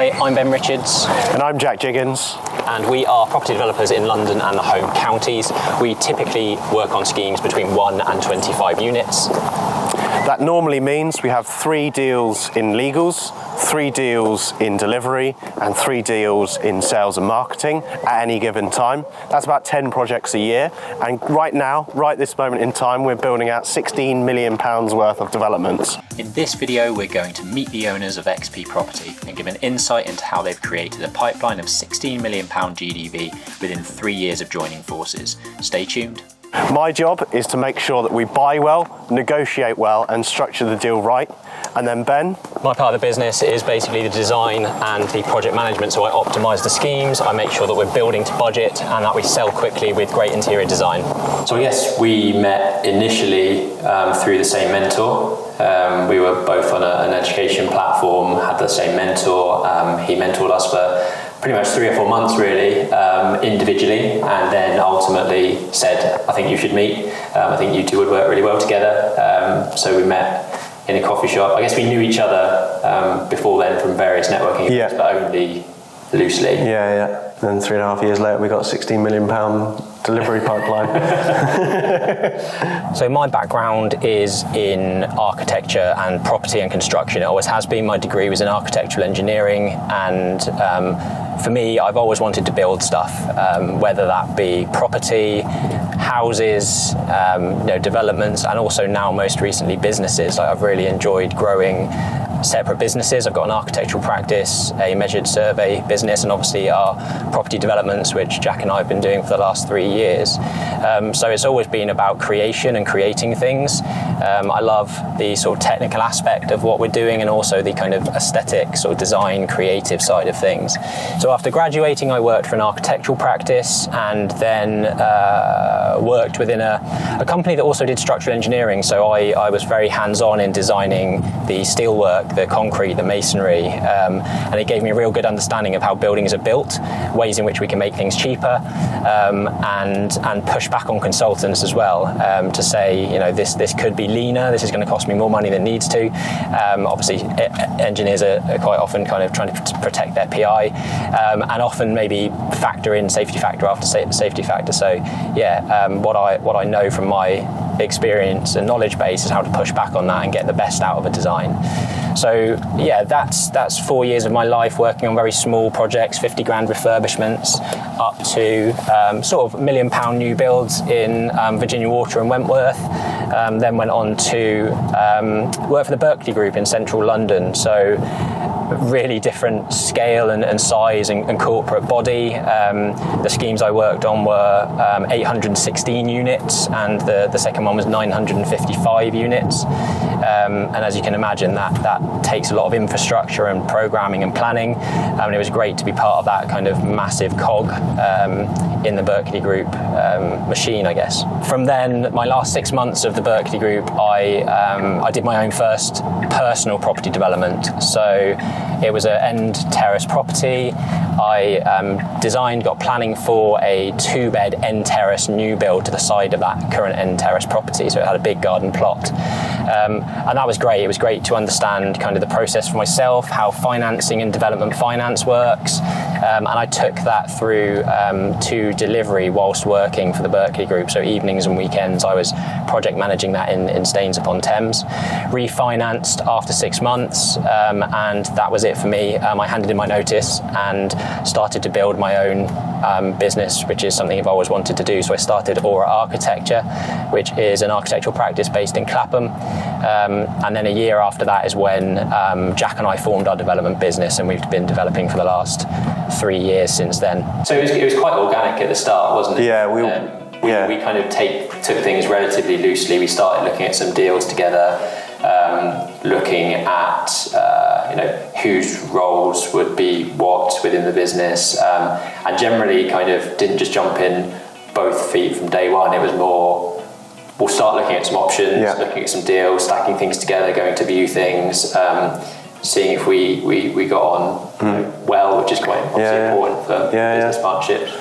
Hi, I'm Ben Richards. And I'm Jack Jiggens. And we are property developers in London and the home counties. We typically work on schemes between 1 and 25 units. That normally means we have 3 deals in legals, 3 deals in delivery, and 3 deals in sales and marketing at any given time. That's about 10 projects a year. And right now, right this moment in time, we're building out £16 million worth of developments. In this video, we're going to meet the owners of XP Property and give an insight into how they've created a pipeline of £16 million GDV within 3 years of joining forces. Stay tuned. My job is to make sure that we buy well, negotiate well, and structure the deal right. And then Ben? My part of the business is basically the design and the project management, so I optimise the schemes, I make sure that we're building to budget and that we sell quickly with great interior design. So I guess we met initially through the same mentor. We were both on an education platform, had the same mentor. He mentored us for pretty much 3 or 4 months really, individually, and then ultimately said, I think you should meet. I think you two would work really well together. So we met in a coffee shop. I guess we knew each other before then from various networking events, but only loosely. Yeah. And 3.5 years later, we got a £16 million delivery pipeline. So my background is in architecture and property and construction. It always has been. My degree was in architectural engineering, and for me, I've always wanted to build stuff, whether that be property, houses, developments, and also now most recently businesses. I've really enjoyed growing separate businesses. I've got an architectural practice, a measured survey business, and obviously our property developments, which Jack and I have been doing for the last 3 years. So it's always been about creation and creating things. I love the sort of technical aspect of what we're doing and also the kind of aesthetic sort of design, creative side of things. So after graduating, I worked for an architectural practice and then worked within a company that also did structural engineering. So I was very hands-on in designing the steelwork, the concrete, the masonry, and it gave me a real good understanding of how buildings are built, ways in which we can make things cheaper, and push back on consultants as well, to say, this could be leaner, this is going to cost me more money than it needs to. Obviously, engineers are quite often kind of trying to protect their PI, and often maybe factor in safety factor after safety factor. So what I know from my experience and knowledge base is how to push back on that and get the best out of a design. So that's 4 years of my life working on very small projects, 50 grand refurbishments, up to sort of £1 million new builds in Virginia Water and Wentworth. Then went on to work for the Berkeley Group in central London. So really different scale and size and corporate body. The schemes I worked on were 816 units, and the second one was 955 units. And as you can imagine, that takes a lot of infrastructure and programming and planning. It was great to be part of that kind of massive cog in the Berkeley Group machine, I guess. From then, my last 6 months of the Berkeley Group, I did my own first personal property development. So it was an end terrace property. I designed, got planning for a 2-bed end terrace new build to the side of that current end terrace property. So it had a big garden plot. And that was great. It was great to understand kind of the process for myself, how financing and development finance works. And I took that through to delivery whilst working for the Berkeley Group. So evenings and weekends, I was project managing that in Staines-upon-Thames. Refinanced after 6 months, and that was it for me. I handed in my notice and started to build my own business, which is something I've always wanted to do. So I started Aura Architecture, which is an architectural practice based in Clapham. And then a year after that is when Jack and I formed our development business, and we've been developing for the last 3 years since then. So it was quite organic at the start, wasn't it? Yeah, we kind of took things relatively loosely. We started looking at some deals together, looking at whose roles would be what within the business, and generally kind of didn't just jump in both feet from day one. It was more, we'll start looking at some options, looking at some deals, stacking things together, going to view things, seeing if we got on well, which is quite obviously important for business partnerships.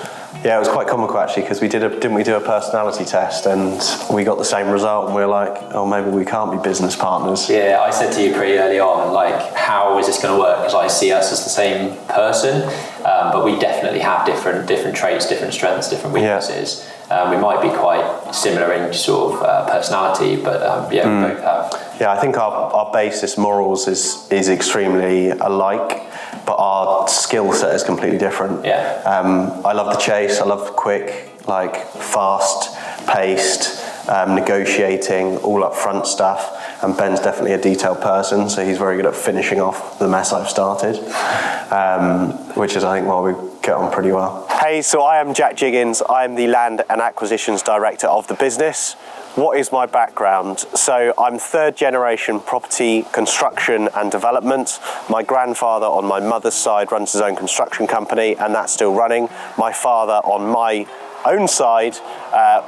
Yeah, it was quite comical actually, because didn't we do a personality test and we got the same result, and we were like, oh, maybe we can't be business partners. Yeah, I said to you pretty early on, like, how is this going to work? Because I see us as the same person, but we definitely have different traits, different strengths, different weaknesses. We might be quite similar in sort of personality, but we both have. Yeah, I think our basis morals is extremely alike, but our skill set is completely different. Yeah. I love the chase. I love the quick, like fast-paced, negotiating, all up-front stuff. And Ben's definitely a detailed person, so he's very good at finishing off the mess I've started, which is, I think, why we get on pretty well. Hey, so I am Jack Jiggens. I am the Land and Acquisitions Director of the business. What is my background? So I'm third generation property construction and development. My grandfather on my mother's side runs his own construction company, and that's still running. My father on my own side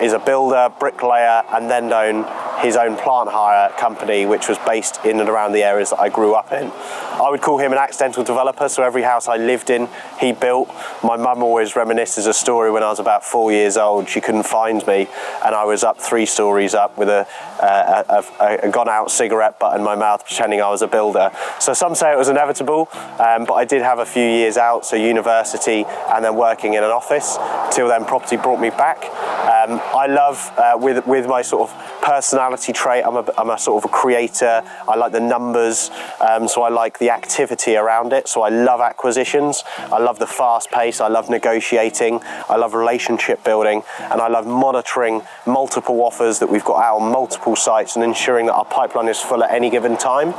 is a builder, bricklayer, and then owned his own plant hire company, which was based in and around the areas that I grew up in. I would call him an accidental developer, so every house I lived in, he built. My mum always reminisces a story when I was about 4 years old. She couldn't find me, and I was up 3 stories up with a gone-out cigarette butt in my mouth, pretending I was a builder. So some say it was inevitable, but I did have a few years out, so university and then working in an office. Till then, property brought me back. I love, with my sort of personality trait, I'm a sort of a creator. I like the numbers, so I like the activity around it. So I love acquisitions. I love the fast pace. I love negotiating. I love relationship building, and I love monitoring multiple offers that we've got out on multiple sites and ensuring that our pipeline is full at any given time.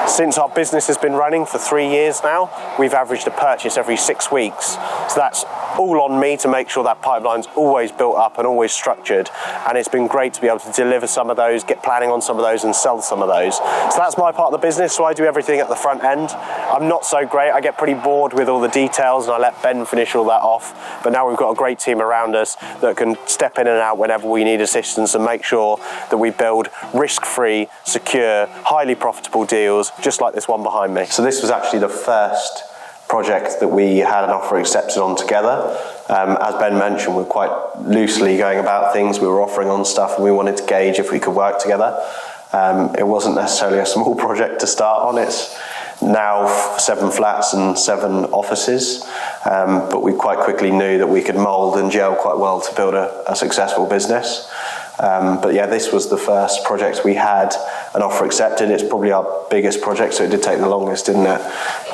Since our business has been running for 3 years now, we've averaged a purchase every 6 weeks. So that's all on me to make sure that pipeline's always built up and always structured. And it's been great to be able to deliver some of those, get planning on some of those, and sell some of those. So that's my part of the business. So I do everything at the front end. I'm not so great. I get pretty bored with all the details, and I let Ben finish all that off. But now we've got a great team around us that can step in and out whenever we need assistance and make sure that we build risk-free, secure, highly profitable deals, just like this one behind me. So this was actually the first project that we had an offer accepted on together. As Ben mentioned, we're quite loosely going about things. We were offering on stuff, and we wanted to gauge if we could work together. It wasn't necessarily a small project to start on. It's now 7 flats and 7 offices, but we quite quickly knew that we could mould and gel quite well to build a successful business. But yeah, this was the first project we had an offer accepted. It's probably our biggest project, so it did take the longest, didn't it?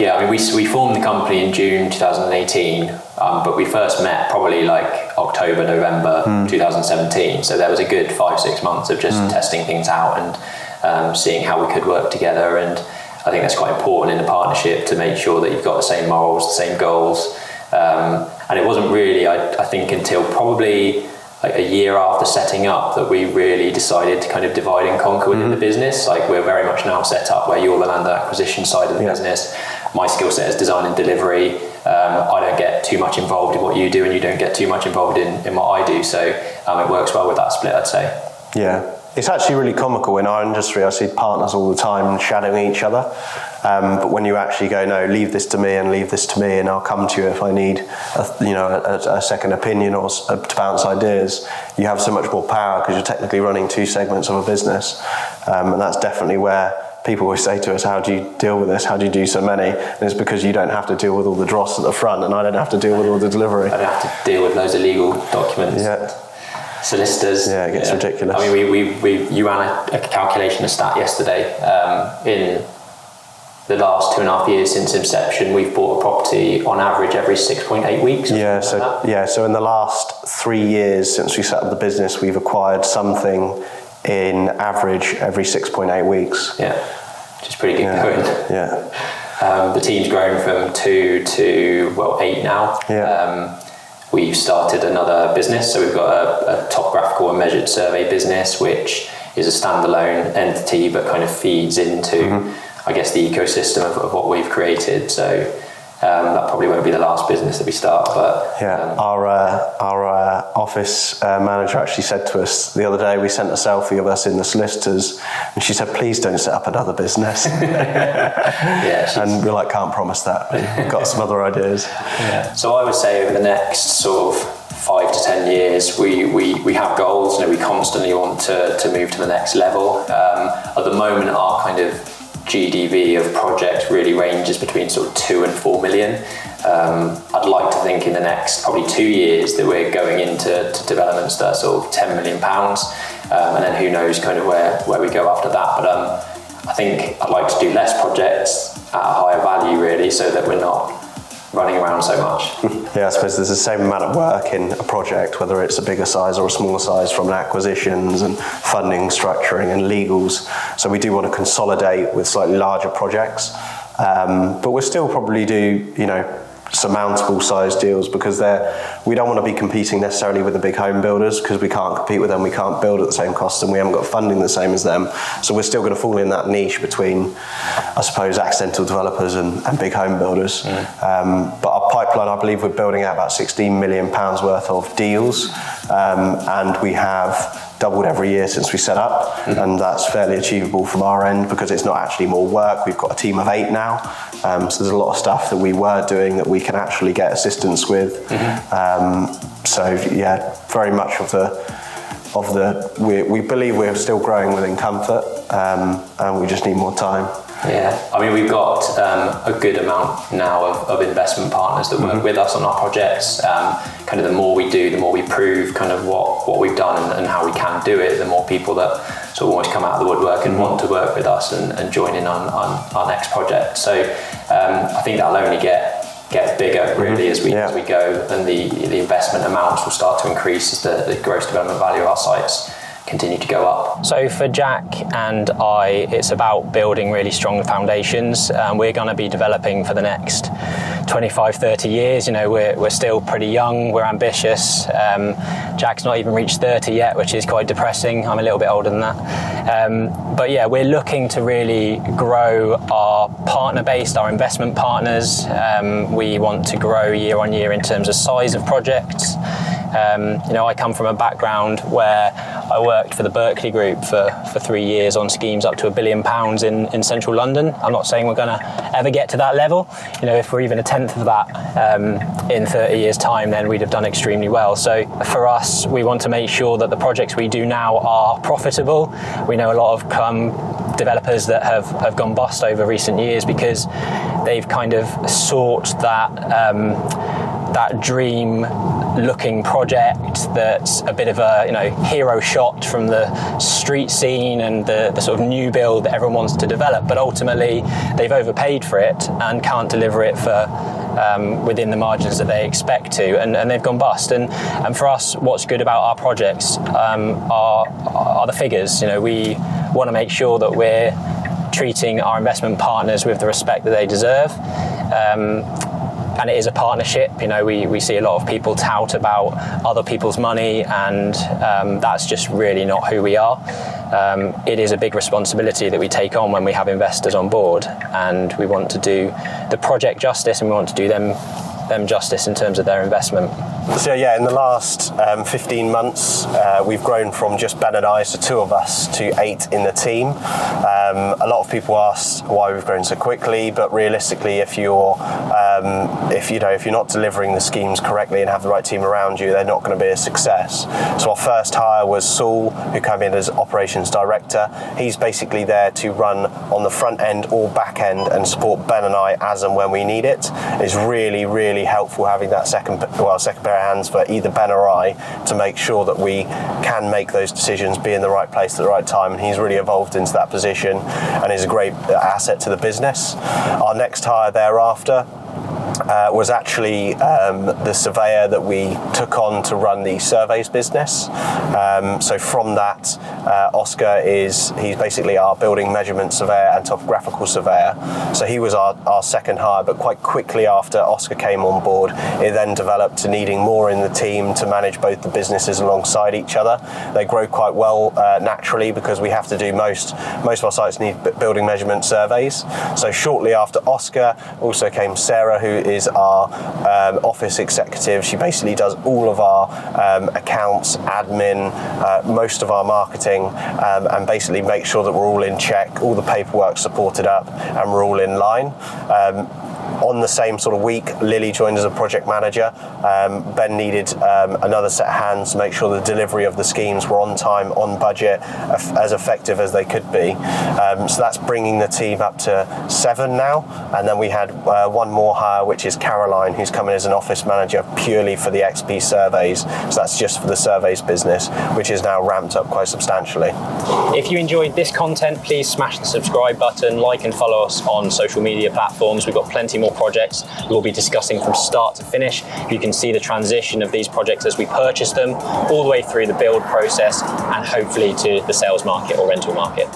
Yeah, I mean, we formed the company in June 2018, but we first met probably like October, November 2017. So there was a good 5-6 months of just testing things out and seeing how we could work together. And I think that's quite important in a partnership, to make sure that you've got the same morals, the same goals. And it wasn't really, I think, until probably like a year after setting up that we really decided to kind of divide and conquer within the business. Like, we're very much now set up where you're the land acquisition side of the business. My skill set is design and delivery. I don't get too much involved in what you do, and you don't get too much involved in what I do. So it works well with that split, I'd say. Yeah. It's actually really comical in our industry. I see partners all the time shadowing each other. But when you actually go, no, leave this to me and leave this to me, and I'll come to you if I need a second opinion or to bounce ideas, you have so much more power because you're technically running 2 segments of a business. And that's definitely where people always say to us, how do you deal with this? How do you do so many? And it's because you don't have to deal with all the dross at the front, and I don't have to deal with all the delivery. I don't have to deal with loads of legal documents. Yeah. Solicitors. Yeah, it gets ridiculous. I mean, you ran a calculation, a stat yesterday. In the last 2.5 years since inception, we've bought a property on average every 6.8 weeks. So in the last 3 years since we set up the business, we've acquired something in average every 6.8 weeks. Yeah, which is pretty good going. Yeah. The team's grown from 2 to 8 now. Yeah. We've started another business, so we've got a topographical and measured survey business, which is a standalone entity but kind of feeds into, I guess, the ecosystem of what we've created. So that probably won't be the last business that we start. But our office manager actually said to us the other day, we sent a selfie of us in the solicitors, and she said, please don't set up another business. And we're like, can't promise that. We've got some other ideas. Yeah. So I would say over the next sort of 5 to 10 years, we have goals. We constantly want to move to the next level. At the moment, our kind of GDV of projects really ranges between sort of 2 and 4 million. I'd like to think in the next probably 2 years that we're going into developments that are sort of £10 million, and then who knows kind of where we go after that. But I think I'd like to do less projects at a higher value, really, so that we're not running around so much. Yeah, I suppose there's the same amount of work in a project, whether it's a bigger size or a smaller size, from acquisitions and funding, structuring and legals. So we do want to consolidate with slightly larger projects, but we'll still probably do, surmountable size deals, because we don't want to be competing necessarily with the big home builders, because we can't compete with them. We can't build at the same cost, and we haven't got funding the same as them. So we're still going to fall in that niche between, I suppose, accidental developers and big home builders. But our pipeline, I believe we're building out about £16 million worth of deals, and we have doubled every year since we set up, and that's fairly achievable from our end, because it's not actually more work. We've got a team of 8 now, so there's a lot of stuff that we were doing that we can actually get assistance with. So yeah, very much we believe we're still growing within comfort, and we just need more time. Yeah, I mean, we've got a good amount now of investment partners that work with us on our projects. Kind of the more we do, the more we prove kind of what we've done and how we can do it, the more people that sort of always come out of the woodwork and want to work with us and join in on our next project. So I think that'll only get bigger, really, as we go, and the investment amounts will start to increase as the gross development value of our sites continue to go up. So for Jack and I, it's about building really strong foundations. We're going to be developing for the next 25, 30 years. We're still pretty young, we're ambitious. Jack's not even reached 30 yet, which is quite depressing. I'm a little bit older than that. But yeah, we're looking to really grow our partner base, our investment partners. We want to grow year on year in terms of size of projects. I come from a background where I worked for the Berkeley Group for 3 years on schemes up to £1 billion in central London. I'm not saying we're going to ever get to that level. If we're even a tenth of that in 30 years' time, then we'd have done extremely well. So for us, we want to make sure that the projects we do now are profitable. We know a lot of developers that have gone bust over recent years because they've kind of sought that dream looking project that's a bit of a hero shot from the street scene and the sort of new build that everyone wants to develop, but ultimately they've overpaid for it and can't deliver it for within the margins that they expect to, and they've gone bust. And for us, what's good about our projects are the figures. We want to make sure that we're treating our investment partners with the respect that they deserve. And it is a partnership. We see a lot of people tout about other people's money, and that's just really not who we are. It is a big responsibility that we take on when we have investors on board, and we want to do the project justice, and we want to do them justice in terms of their investment. So yeah, in the last 15 months, we've grown from just Ben and I, so 2 of us, to 8 in the team. A lot of people ask why we've grown so quickly, but realistically, if you're not delivering the schemes correctly and have the right team around you, they're not going to be a success. So our first hire was Saul, who came in as operations director. He's basically there to run on the front end or back end and support Ben and I as and when we need it. It's really, really helpful having that second pair of hands for either Ben or I to make sure that we can make those decisions, be in the right place at the right time, and he's really evolved into that position and is a great asset to the business. Our next hire thereafter was actually the surveyor that we took on to run the surveys business. So from that, Oscar he's basically our building measurement surveyor and topographical surveyor. So he was our second hire, but quite quickly after Oscar came on board, it then developed to needing more in the team to manage both the businesses alongside each other. They grow quite well naturally, because we have to do most of our sites need building measurement surveys. So shortly after Oscar also came Sarah, who is our office executive. She basically does all of our accounts, admin, most of our marketing, and basically makes sure that we're all in check, all the paperwork supported up, and we're all in line. On the same sort of week, Lily joined as a project manager. Ben needed another set of hands to make sure the delivery of the schemes were on time, on budget, as effective as they could be. So that's bringing the team up to 7 now. And then we had one more hire, which is Caroline, who's come in as an office manager purely for the XP surveys. So that's just for the surveys business, which is now ramped up quite substantially. If you enjoyed this content, please smash the subscribe button, like and follow us on social media platforms. We've got plenty more projects we'll be discussing from start to finish. You can see the transition of these projects as we purchase them, all the way through the build process and hopefully to the sales market or rental market.